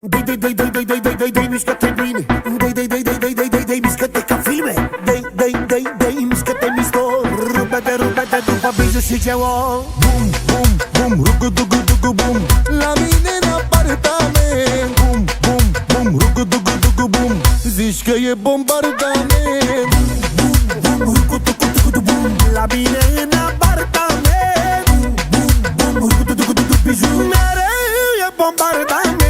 Dai, mișcă-te bine. Dai, mișcă-te ca filme. Dai, mișcă-te mișto. Rupe-te după bijou și ceo. Bum, bum, bum, rugu-dugu-dugu, bum. La mine în apartament. Bum, bum, bum, rugu-dugu-dugu, bum. Zici că e bombardament. Bum, rugu-dugu-dugu, bum. La mine în apartament. Bum, rugu-dugu-dugu, bijou. Mereu e bombardament.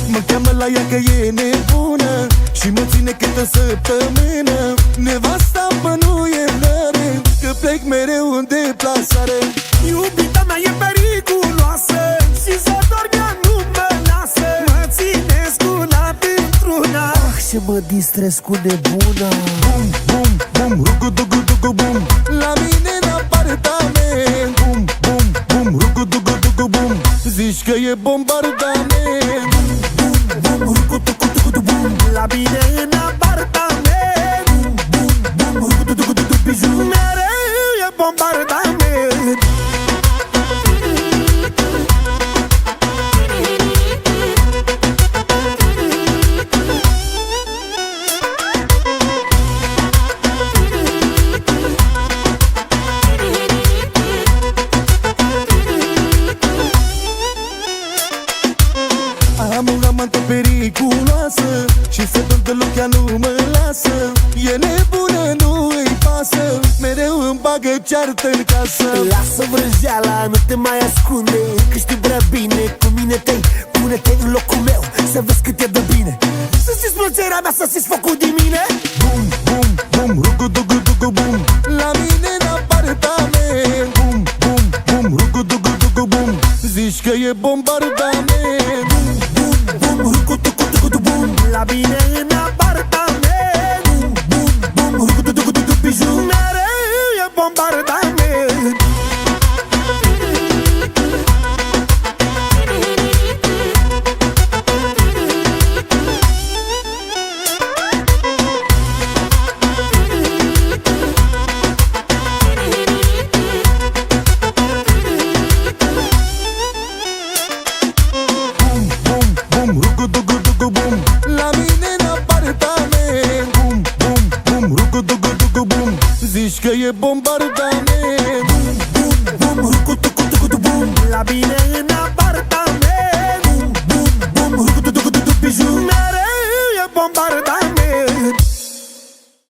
Mă cheamă la ea că e nebună și mă ține câte o săptămână. Nevasta mă nu e nare, că plec mereu în deplasare. Iubita mea e periculoasă și să dormea nu mă lasă. Mă ținesc una dintr-una. Și mă distrez cu nebuna. Bum, bum, bum, rugu-dugu-dugu, bum. La mine în apartament. Bum, bum, bum, rugu-dugu-dugu, bum. Zici că e bombardament. Bum, rugu-dugu-dugu, bum. La mine în apartament. Bum, rugu-dugu-dugu, bijou. Mereu e bombardament. Am o amantă periculoasă și se dă deloc ea nu mă lasă. E nebună, nu îi pasă, mereu îmi bagă ceartă în casă. Lasă vrăjeala, nu te mai ascunde, că știi prea bine. Cu mine pune-te în locul meu, să vezi cât e de bine. Să simți plăcerea mea, să simți focul din mine. Bum, bum, bum, rugu-dugu-dugu, bum. La mine în apartament. Bum, bum, bum, rugu-dugu-dugu, bum. Zici că e bombardament. Bum, rugu-dugu-dugu, bum. La mine în apartament. Bum, rugu-dugu-dugu, bijou. Mereu e bombardament. Bum, rugu-dugu-dugu, bum. La mine în apartament. Bum, bum, bum, rugu-dugu-dugu, bum. Zici că e bombardament. Bum, rugu-dugu-dugu, bum. La mine în apartament. Bum, rugu-dugu-dugu, bijou. Mereu e bombardament.